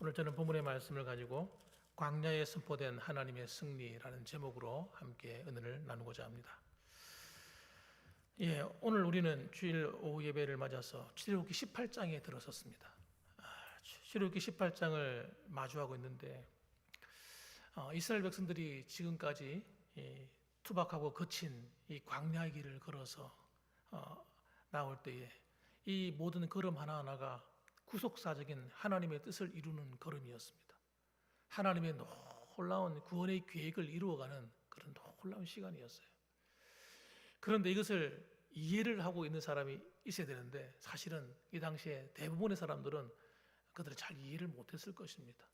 오늘 저는 본문의 말씀을 가지고 광야에 선포된 하나님의 승리라는 제목으로 함께 은혜를 나누고자 합니다. 오늘 우리는 주일 오후 예배를 맞아서 출애굽기 18장에 들어섰습니다. 출애굽기 18장을 마주하고 있는데 이스라엘 백성들이 지금까지 투박하고 거친 이 광야의 길을 걸어서 나올 때에 이 모든 걸음 하나하나가 구속사적인 하나님의 뜻을 이루는 걸음이었습니다. 하나님의 놀라운 구원의 계획을 이루어가는 그런 놀라운 시간이었어요. 그런데 이것을 이해를 하고 있는 사람이 있어야 되는데 사실은 이 당시에 대부분의 사람들은 그들을 잘 이해를 못했을 것입니다.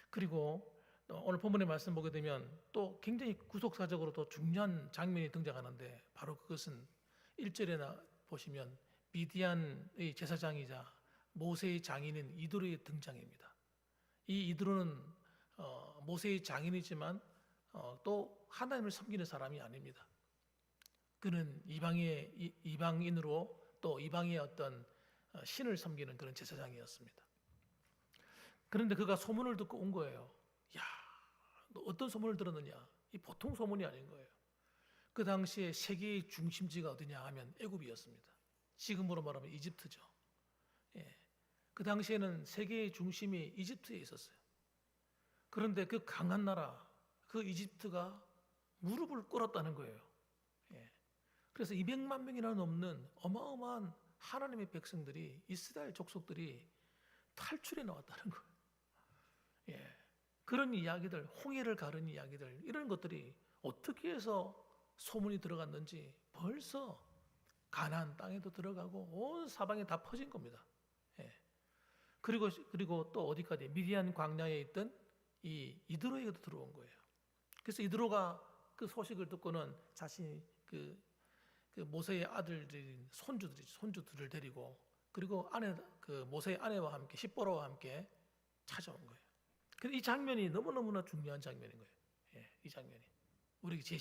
그리고 오늘 본문의 말씀 보게 되면 또 굉장히 구속사적으로 또 중요한 장면이 등장하는데 바로 그것은 1절에 보시면 미디안의 제사장이자 모세의 장인인 이드로의 등장입니다. 이 이드로는 모세의 장인이지만 또 하나님을 섬기는 사람이 아닙니다. 그는 이방인으로 또 이방의 어떤 신을 섬기는 그런 제사장이었습니다. 그런데 그가 소문을 듣고 온 거예요. 야, 너 어떤 소문을 들었느냐? 이 보통 소문이 아닌 거예요. 그 당시에 세계의 중심지가 어디냐 하면 애굽이었습니다. 지금으로 말하면 이집트죠. 그 당시에는 세계의 중심이 이집트에 있었어요. 그런데 그 강한 나라, 그 이집트가 무릎을 꿇었다는 거예요. 그래서 200만 명이나 넘는 어마어마한 하나님의 백성들이, 이스라엘 족속들이 탈출해 나왔다는 거예요. 그런 이야기들, 홍해를 가른 이야기들, 이런 것들이 어떻게 해서 소문이 들어갔는지 벌써 가나안 땅에도 들어가고 온 사방에 다 퍼진 겁니다. 그리고 또 어디까지 미디안 광야에 있던 이 이드로에게도 들어온 거예요. 그래서 이드로가 그 소식을 듣고는 자신이 그 모세의 아들들인 손주들을 데리고 그리고 모세의 아내와 함께 십보라와 함께 찾아온 거예요. 그래서 이 장면이 너무너무나 중요한 장면인 거예요. 이 장면이 우리에게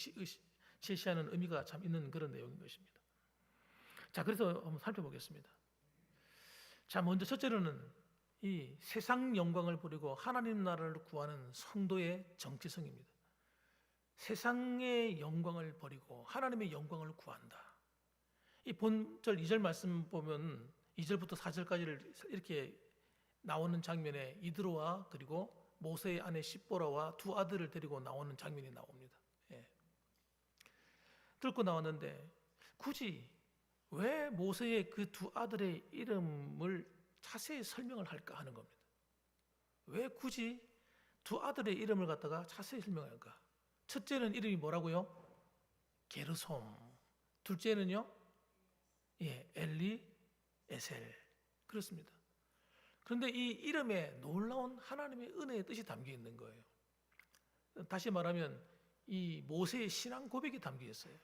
제시하는 의미가 참 있는 그런 내용인 것입니다. 자, 그래서 한번 살펴보겠습니다. 자, 먼저 첫째로는 이 세상 영광을 버리고 하나님 나라를 구하는 성도의 정체성입니다. 세상의 영광을 버리고 하나님의 영광을 구한다. 이 본절 2절 말씀 보면 2절부터 4절까지를 이렇게 나오는 장면에 이드로와 그리고 모세의 아내 십보라와 두 아들을 데리고 나오는 장면이 나옵니다. 들고 나왔는데 굳이 왜 모세의 그 두 아들의 이름을 자세히 설명을 할까 하는 겁니다. 왜 굳이 두 아들의 이름을 갖다가 자세히 설명할까? 첫째는 이름이 뭐라고요? 게르솜. 둘째는요? 엘리, 에셀. 그렇습니다. 그런데 이 이름에 놀라운 하나님의 은혜의 뜻이 담겨 있는 거예요. 다시 말하면 이 모세의 신앙 고백이 담겨 있어요.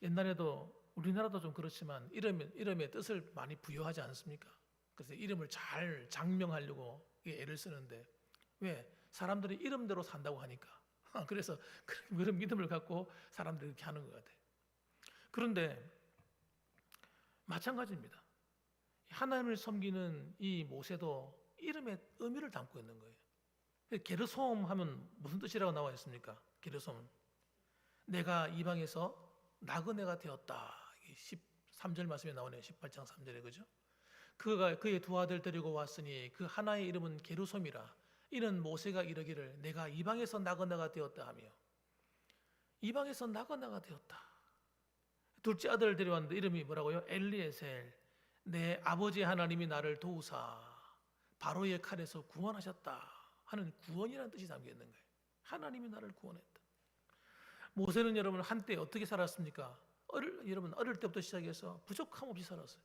옛날에도 우리나라도 좀 그렇지만 이름의 뜻을 많이 부여하지 않습니까? 그래서 이름을 잘 장명하려고 애를 쓰는데 왜? 사람들이 이름대로 산다고 하니까. 그래서 그런 믿음을 갖고 사람들이 이렇게 하는 것 같아요. 그런데 마찬가지입니다. 하나님을 섬기는 이 모세도 이름의 의미를 담고 있는 거예요. 게르솜 하면 무슨 뜻이라고 나와 있습니까? 게르솜, 내가 이방에서 나그네가 되었다. 13절 말씀에 나오네요. 18장 3절에 그죠? 그가 그의 두 아들 데리고 왔으니 그 하나의 이름은 게르솜이라. 이는 모세가 이르기를 내가 이방에서 나그네가 되었다 하며 이방에서 나그네가 되었다. 둘째 아들을 데려왔는데 이름이 뭐라고요? 엘리에셀. 내 아버지 하나님이 나를 도우사 바로의 칼에서 구원하셨다 하는 구원이라는 뜻이 담겨 있는 거예요. 하나님이 나를 구원했다. 모세는 여러분 한때 어떻게 살았습니까? 여러분 어릴 때부터 시작해서 부족함 없이 살았어요.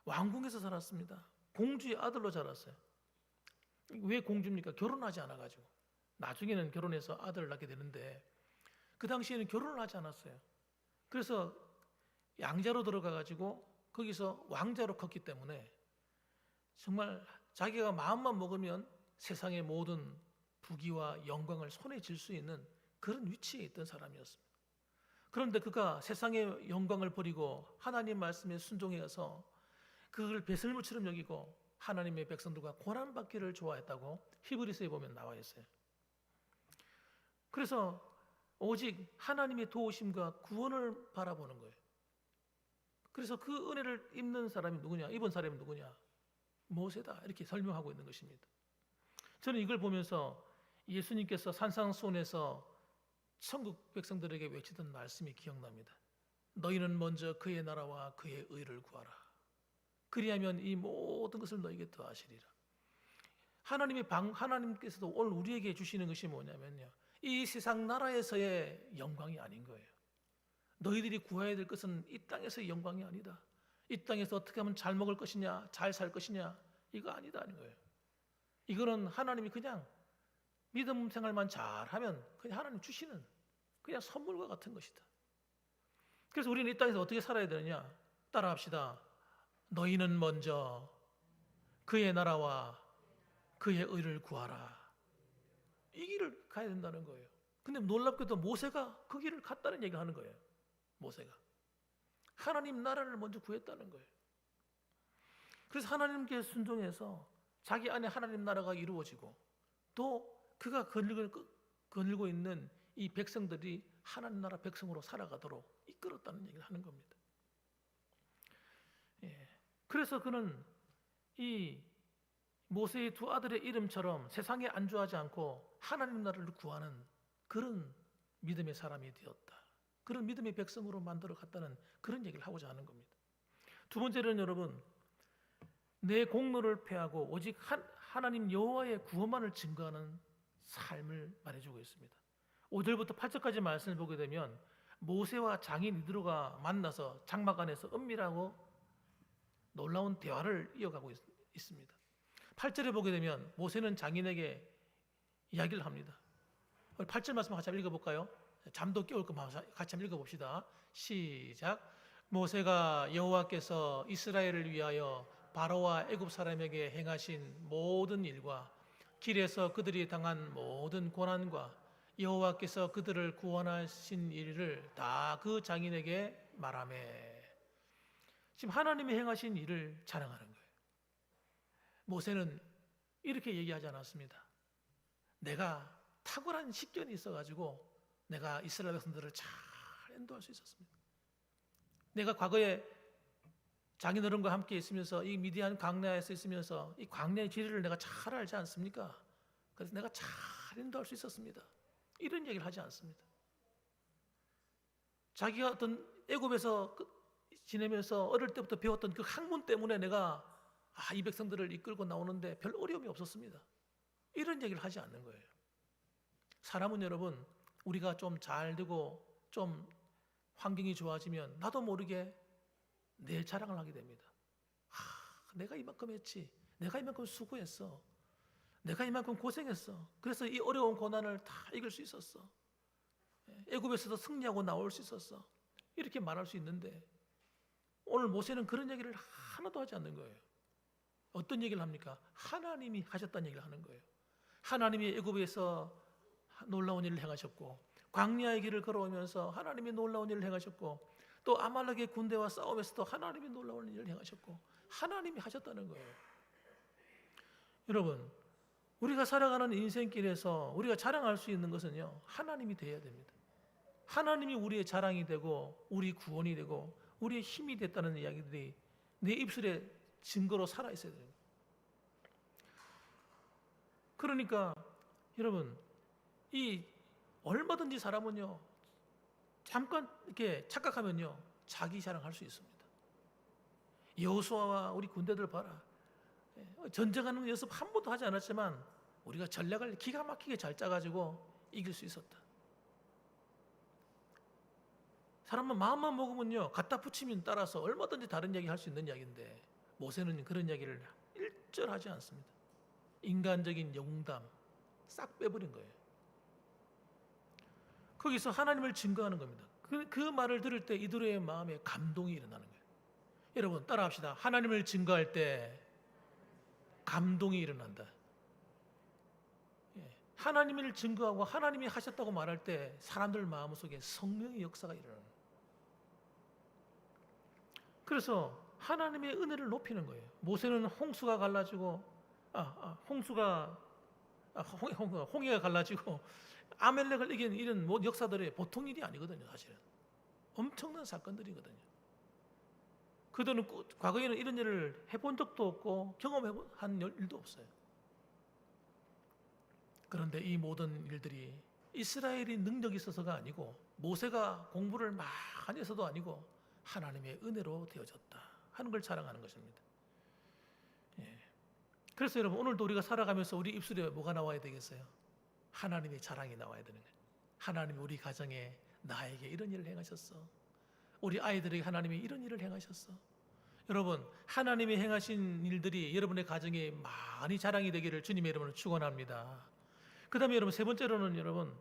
왕궁에서 살았습니다. 공주의 아들로 자랐어요. 왜 공주입니까? 결혼하지 않아가지고. 나중에는 결혼해서 아들을 낳게 되는데 그 당시에는 결혼을 하지 않았어요. 그래서 양자로 들어가가지고 거기서 왕자로 컸기 때문에 정말 자기가 마음만 먹으면 세상의 모든 부귀와 영광을 손에 쥘 수 있는 그런 위치에 있던 사람이었습니다. 그런데 그가 세상의 영광을 버리고 하나님 말씀에 순종해서 그걸 배설물처럼 여기고 하나님의 백성들과 고난받기를 좋아했다고 히브리서에 보면 나와 있어요. 그래서 오직 하나님의 도우심과 구원을 바라보는 거예요. 그래서 그 은혜를 입는 사람이 누구냐? 입은 사람이 누구냐? 모세다. 이렇게 설명하고 있는 것입니다. 저는 이걸 보면서 예수님께서 산상수훈에서 천국 백성들에게 외치던 말씀이 기억납니다. 너희는 먼저 그의 나라와 그의 의를 구하라. 그리하면 이 모든 것을 너희에게 더하시리라. 하나님께서도 오늘 우리에게 주시는 것이 뭐냐면요, 이 세상 나라에서의 영광이 아닌 거예요. 너희들이 구해야 될 것은 이 땅에서의 영광이 아니다. 이 땅에서 어떻게 하면 잘 먹을 것이냐, 잘 살 것이냐, 이거 아니다 하는 거예요. 이거는 하나님이 그냥 믿음 생활만 잘하면 그냥 하나님 주시는 그냥 선물과 같은 것이다. 그래서 우리는 이 땅에서 어떻게 살아야 되느냐? 따라합시다. 너희는 먼저 그의 나라와 그의 의를 구하라. 이 길을 가야 된다는 거예요. 근데 놀랍게도 모세가 그 길을 갔다는 얘기를 하는 거예요. 모세가 하나님 나라를 먼저 구했다는 거예요. 그래서 하나님께 순종해서 자기 안에 하나님 나라가 이루어지고 또 그가 거느리고 있는 이 백성들이 하나님 나라 백성으로 살아가도록 이끌었다는 얘기를 하는 겁니다. 그래서 그는 이 모세의 두 아들의 이름처럼 세상에 안주하지 않고 하나님 나라를 구하는 그런 믿음의 사람이 되었다. 그런 믿음의 백성으로 만들어 갔다는 그런 얘기를 하고자 하는 겁니다. 두 번째는 여러분, 내 공로를 패하고 오직 하나님 여호와의 구원만을 증거하는 삶을 말해주고 있습니다. 5절부터 8절까지 말씀을 보게 되면 모세와 장인 이드로가 만나서 장막 안에서 은밀하고 놀라운 대화를 이어가고 있습니다. 8절에 보게 되면 모세는 장인에게 이야기를 합니다. 8절 말씀 같이 한번 읽어볼까요? 잠도 깨울 거 같이 한번 읽어봅시다. 시작. 모세가 여호와께서 이스라엘을 위하여 바로와 애굽 사람에게 행하신 모든 일과 길에서 그들이 당한 모든 고난과 여호와께서 그들을 구원하신 일을 다 그 장인에게 말하매. 지금 하나님이 행하신 일을 자랑하는 거예요. 모세는 이렇게 얘기하지 않았습니다. 내가 탁월한 식견이 있어가지고 내가 이스라엘 백성들을 잘 인도할 수 있었습니다. 내가 과거에 장인어른과 함께 있으면서 이 미디안 광야에서 있으면서 이 광야의 지리를 내가 잘 알지 않습니까? 그래서 내가 잘 인도할 수 있었습니다. 이런 얘기를 하지 않습니다. 자기가 어떤 애굽에서 지내면서 어릴 때부터 배웠던 그 학문 때문에 내가 이 백성들을 이끌고 나오는데 별 어려움이 없었습니다. 이런 얘기를 하지 않는 거예요. 사람은 여러분, 우리가 좀 잘 되고 좀 환경이 좋아지면 나도 모르게 내 자랑을 하게 됩니다. 내가 이만큼 했지, 내가 이만큼 수고했어, 내가 이만큼 고생했어, 그래서 이 어려운 고난을 다 이길 수 있었어, 애굽에서도 승리하고 나올 수 있었어, 이렇게 말할 수 있는데 오늘 모세는 그런 얘기를 하나도 하지 않는 거예요. 어떤 얘기를 합니까? 하나님이 하셨다는 얘기를 하는 거예요. 하나님이 애굽에서 놀라운 일을 행하셨고 광야의 길을 걸어오면서 하나님이 놀라운 일을 행하셨고 또 아말렉의 군대와 싸움에서도 하나님이 놀라운 일을 행하셨고 하나님이 하셨다는 거예요. 여러분, 우리가 살아가는 인생길에서 우리가 자랑할 수 있는 것은요, 하나님이 되어야 됩니다. 하나님이 우리의 자랑이 되고 우리 구원이 되고 우리의 힘이 됐다는 이야기들이 내 입술에 증거로 살아있어야 됩니다. 그러니까 여러분, 이 얼마든지 사람은요, 잠깐 이렇게 착각하면요, 자기 자랑할 수 있습니다. 여호수아와 우리 군대들 봐라. 전쟁하는 연습 한 번도 하지 않았지만 우리가 전략을 기가 막히게 잘 짜가지고 이길 수 있었다. 사람은 마음만 먹으면요, 갖다 붙이면 따라서 얼마든지 다른 이야기 할 수 있는 이야기인데 모세는 그런 이야기를 일절하지 않습니다. 인간적인 영담 싹 빼버린 거예요. 거기서 하나님을 증거하는 겁니다. 그 말을 들을 때 이들의 마음에 감동이 일어나는 거예요. 여러분 따라합시다. 하나님을 증거할 때 감동이 일어난다. 하나님을 증거하고 하나님이 하셨다고 말할 때 사람들 마음속에 성령의 역사가 일어나는 거예요. 그래서 하나님의 은혜를 높이는 거예요. 모세는 홍수가 갈라지고 홍해가 갈라지고 아멜렉을 이기는 이런 역사들이 보통 일이 아니거든요. 사실은 엄청난 사건들이거든요. 그들은 과거에는 이런 일을 해본 적도 없고 경험한 일도 없어요. 그런데 이 모든 일들이 이스라엘이 능력이 있어서가 아니고 모세가 공부를 많이 해서도 아니고 하나님의 은혜로 되어졌다 하는 걸 자랑하는 것입니다. 예. 그래서 여러분, 오늘도 우리가 살아가면서 우리 입술에 뭐가 나와야 되겠어요? 하나님의 자랑이 나와야 되는 거예요. 하나님이 우리 가정에 나에게 이런 일을 행하셨어. 우리 아이들에게 하나님이 이런 일을 행하셨어. 여러분, 하나님이 행하신 일들이 여러분의 가정에 많이 자랑이 되기를 주님의 이름으로 축원합니다. 그 다음에 여러분, 세 번째로는 여러분,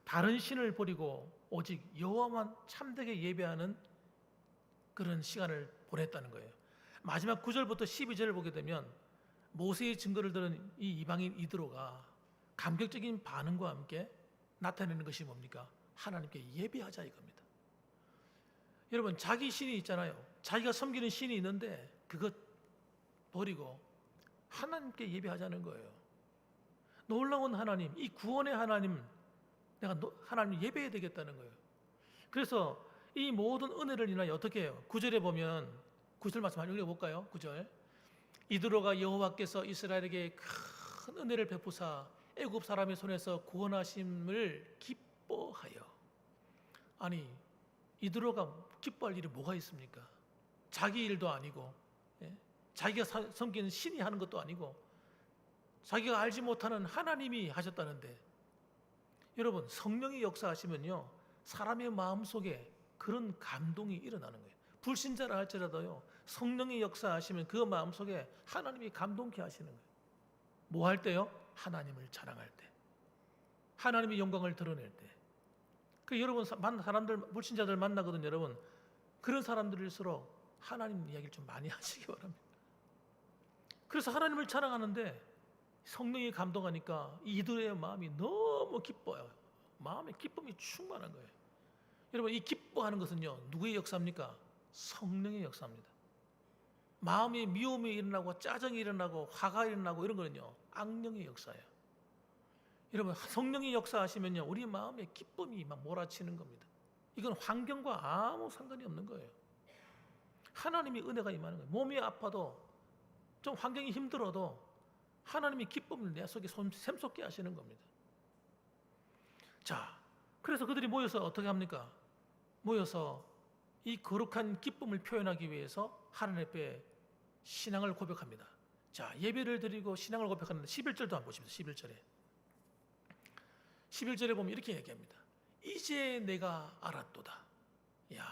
다른 신을 버리고 오직 여호와만 참되게 예배하는 그런 시간을 보냈다는 거예요. 마지막 9절부터 12절을 보게 되면 모세의 증거를 들은 이 이방인 이드로가 감격적인 반응과 함께 나타내는 것이 뭡니까? 하나님께 예배하자 이겁니다. 여러분, 자기 신이 있잖아요. 자기가 섬기는 신이 있는데 그것 버리고 하나님께 예배하자는 거예요. 놀라운 하나님, 이 구원의 하나님, 내가 하나님 예배해야 되겠다는 거예요. 그래서 이 모든 은혜를 인하여 어떻게 해요? 9절에 보면 9절 말씀 한번 읽어볼까요? 9절. 이드로가 여호와께서 이스라엘에게 큰 은혜를 베푸사 애굽 사람의 손에서 구원하심을 기뻐하여. 아니, 이드로가 기뻐할 일이 뭐가 있습니까? 자기 일도 아니고, 자기가 섬기는 신이 하는 것도 아니고, 자기가 알지 못하는 하나님이 하셨다는데, 여러분, 성령이 역사하시면요, 사람의 마음속에 그런 감동이 일어나는 거예요. 불신자라 할지라도요, 성령이 역사하시면 그 마음속에 하나님이 감동케 하시는 거예요. 뭐 할 때요? 하나님을 자랑할 때, 하나님의 영광을 드러낼 때. 그 여러분, 사람들, 불신자들 만나거든요. 여러분, 그런 사람들일수록 하나님 이야기를 좀 많이 하시기 바랍니다. 그래서 하나님을 자랑하는데 성령이 감동하니까 이들의 마음이 너무 기뻐요. 마음에 기쁨이 충만한 거예요. 여러분, 이 기뻐하는 것은요, 누구의 역사입니까? 성령의 역사입니다. 마음에 미움이 일어나고 짜증이 일어나고 화가 일어나고 이런 거는요, 악령의 역사예요. 여러분, 성령이 역사하시면요, 우리 마음에 기쁨이 막 몰아치는 겁니다. 이건 환경과 아무 상관이 없는 거예요. 하나님의 은혜가 임하는 거예요. 몸이 아파도 좀 환경이 힘들어도 하나님의 기쁨을 내 속에 샘솟게 하시는 겁니다. 자, 그래서 그들이 모여서 어떻게 합니까? 모여서 이 거룩한 기쁨을 표현하기 위해서 하나님 앞에 신앙을 고백합니다. 자, 예배를 드리고 신앙을 고백하는데 11절도 한번 보십시오. 11절에 보면 이렇게 얘기합니다. 이제 내가 알았도다. 야,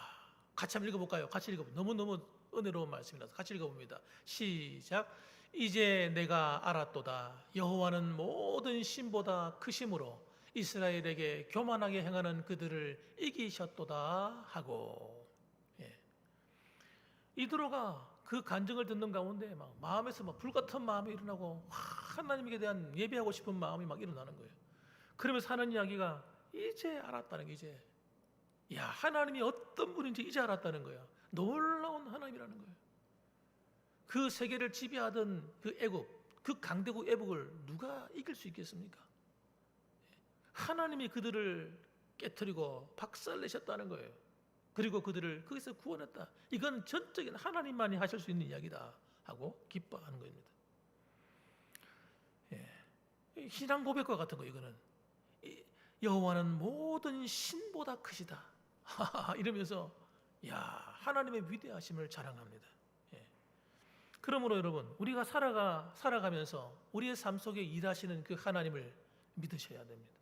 같이 한번 읽어볼까요? 같이 읽어봅니다. 너무너무 은혜로운 말씀이라서 같이 읽어봅니다. 시작. 이제 내가 알았도다. 여호와는 모든 신보다 크심으로 이스라엘에게 교만하게 행하는 그들을 이기셨도다 하고. 예. 이드로가 그 간증을 듣는 가운데 막 마음에서 막 불같은 마음이 일어나고 하나님께 대한 예배하고 싶은 마음이 막 일어나는 거예요. 그러면서 하는 이야기가 이제 알았다는 게 이제, 야, 하나님이 어떤 분인지 이제 알았다는 거야. 놀라운 하나님이라는 거예요. 그 세계를 지배하던 그 애굽, 그 강대국 애국을 누가 이길 수 있겠습니까? 하나님이 그들을 깨트리고 박살내셨다는 거예요. 그리고 그들을 거기서 구원했다. 이건 전적인 하나님만이 하실 수 있는 이야기다 하고 기뻐하는 겁니다. 예. 신앙 고백과 같은 거 이거는. 여호와는 모든 신보다 크시다. 이러면서 야, 하나님의 위대하심을 자랑합니다. 예. 그러므로 여러분, 우리가 살아가면서 우리의 삶 속에 일하시는 그 하나님을 믿으셔야 됩니다.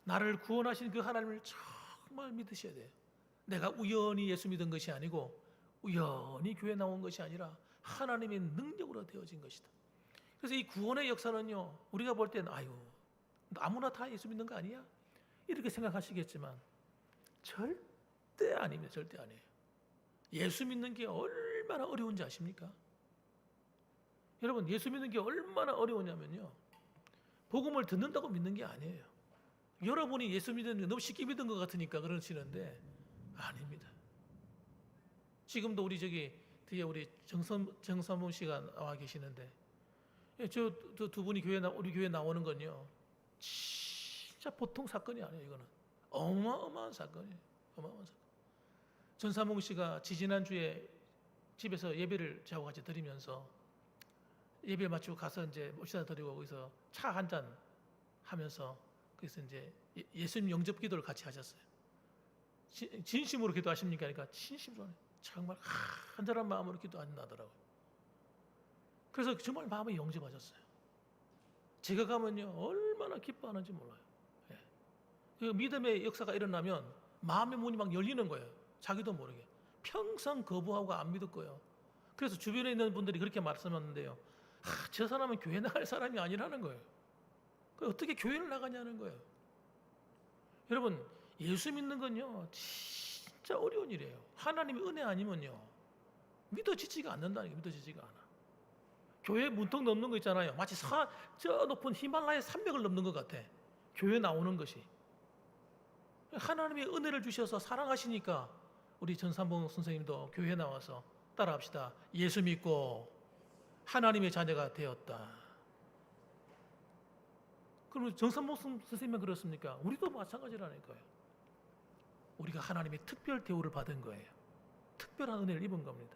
나를 구원하신 그 하나님을 정말 믿으셔야 돼요. 내가 우연히 예수 믿은 것이 아니고 우연히 교회 나온 것이 아니라 하나님의 능력으로 되어진 것이다. 그래서 이 구원의 역사는요, 우리가 볼 때는 아유, 아무나 다 예수 믿는 거 아니야? 이렇게 생각하시겠지만 절대 아닙니다. 절대 아니에요. 예수 믿는 게 얼마나 어려운지 아십니까? 여러분, 예수 믿는 게 얼마나 어려우냐면요, 복음을 듣는다고 믿는 게 아니에요. 여러분이 예수 믿는 게 너무 쉽게 믿은 것 같으니까 그러시는데 아닙니다. 지금도 우리 뒤에 우리 정선무 씨가 나와 계시는데, 저 두 분이 우리 교회 나오는 건요, 진짜 보통 사건이 아니에요. 이거는 어마어마한 사건이에요. 어마어마한 사건. 전사몽 씨가 지지난주에 집에서 예배를 저하고 같이 드리면서 예배 마치고 가서 이제 모시다 드리고 거기서 차 한 잔 하면서 그래서 이제 예수님 영접 기도를 같이 하셨어요. 진심으로 기도하십니까? 그러니까 진심으로 정말 간절한 마음으로 기도한다더라고요. 그래서 정말 마음이 영접하셨어요. 제가 가면요 얼마나 기뻐하는지 몰라요. 예. 그 믿음의 역사가 일어나면 마음의 문이 막 열리는 거예요. 자기도 모르게. 평생 거부하고 안 믿을 거예요. 그래서 주변에 있는 분들이 그렇게 말씀하는데요. 저 사람은 교회 나갈 사람이 아니라는 거예요. 어떻게 교회를 나가냐는 거예요. 여러분, 예수 믿는 건요 진짜 어려운 일이에요. 하나님의 은혜 아니면요 믿어지지가 않는다는 게 믿어지지가 않아. 교회 문턱 넘는 거 있잖아요. 마치 저 높은 히말라야 산맥을 넘는 것 같아. 교회 나오는 것이. 하나님의 은혜를 주셔서 사랑하시니까 우리 전삼봉 선생님도 교회 나와서 따라합시다. 예수 믿고 하나님의 자녀가 되었다. 그럼 정삼봉 선생님은 그렇습니까? 우리도 마찬가지라니까요. 우리가 하나님의 특별 대우를 받은 거예요. 특별한 은혜를 입은 겁니다.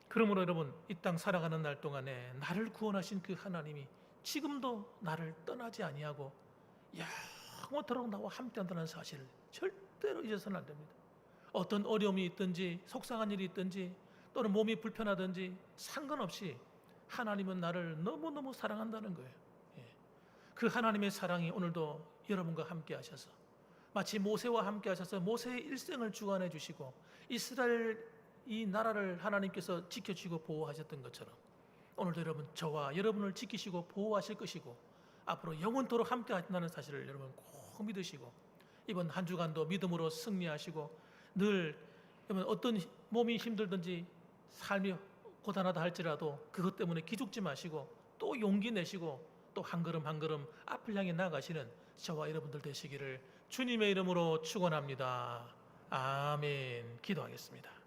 그러므로 여러분, 이 땅 살아가는 날 동안에 나를 구원하신 그 하나님이 지금도 나를 떠나지 아니하고 영원토록 나와 함께한다는 사실을 절대로 잊어서는 안 됩니다. 어떤 어려움이 있든지 속상한 일이 있든지 또는 몸이 불편하든지 상관없이 하나님은 나를 너무너무 사랑한다는 거예요. 그 하나님의 사랑이 오늘도 여러분과 함께 하셔서 마치 모세와 함께 하셔서 모세의 일생을 주관해 주시고 이스라엘 이 나라를 하나님께서 지켜주시고 보호하셨던 것처럼 오늘도 여러분 저와 여러분을 지키시고 보호하실 것이고 앞으로 영원토록 함께 하신다는 사실을 여러분 꼭 믿으시고 이번 한 주간도 믿음으로 승리하시고 늘 여러분 어떤 몸이 힘들든지 삶이 고단하다 할지라도 그것 때문에 기죽지 마시고 또 용기 내시고 또 한 걸음 한 걸음 앞을 향해 나가시는 저와 여러분들 되시기를 주님의 이름으로 축원합니다. 아멘. 기도하겠습니다.